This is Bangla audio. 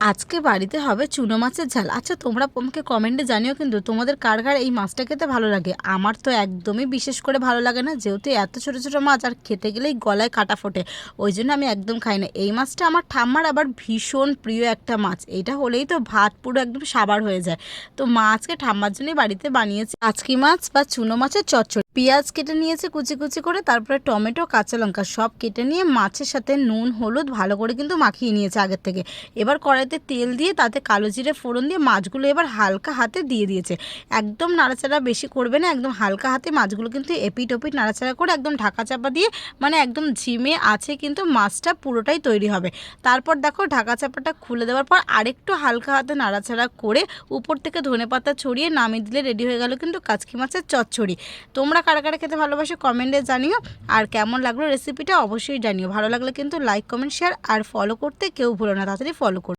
আজকে বাড়িতে হবে চুনো মাছের ঝাল। আচ্ছা, তোমরা আমাকে কমেন্টে জানিও কিন্তু তোমাদের কার কার এই মাছটা খেতে ভালো লাগে। আমার তো একদমই বিশেষ করে ভালো লাগে না, যেহেতু এত ছোট ছোট মাছ আর খেতে গেলেই গলায় কাটা ফোটে, ওই জন্য আমি একদম খাই না। এই মাছটা আমার ঠাম্মার আবার ভীষণ প্রিয় একটা মাছ, এইটা হলেই তো ভাত পুরো একদম সাবার হয়ে যায়। তো মা আজকে ঠাম্মার জন্যই বাড়িতে বানিয়েছে আজকি মাছ বা চুনো মাছের চচ্চড়ি। পেঁয়াজ কেটে নিয়েছে কুচি কুচি করে, তারপরে টমেটো কাঁচা লঙ্কা সব কেটে নিয়ে মাছের সাথে নুন হলুদ ভালো করে কিন্তু মাখিয়ে নিয়েছে আগের থেকে। এবার কড়াইতে তেল দিয়ে তাতে কালো জিরে ফোড়ন দিয়ে মাছগুলো এবার হালকা হাতে দিয়ে দিয়েছে। একদম নাড়াচাড়া বেশি করবে না, একদম হালকা হাতে মাছগুলো কিন্তু এপিট ওপিট নাড়াচাড়া করে একদম ঢাকা চাপা দিয়ে, মানে একদম ঝিমে আছে কিন্তু মাছটা পুরোটাই তৈরি হবে। তারপর দেখো ঢাকা চাপাটা খুলে দেওয়ার পর আরেকটু হালকা হাতে নাড়াচাড়া করে উপর থেকে ধনেপাতা ছড়িয়ে নামিয়ে দিলে রেডি হয়ে গেল কিন্তু কাচকি মাছের চচ্চড়ি। তোমরা কারা কারা খেতে ভালোবাসো কমেন্টে জানিও, আর কেমন লাগলো রেসিপিটা অবশ্যই জানিও। ভালো লাগলে কিন্তু লাইক কমেন্ট শেয়ার আর ফলো করতে কেউ ভুলো না, তাড়াতাড়ি ফলো করো।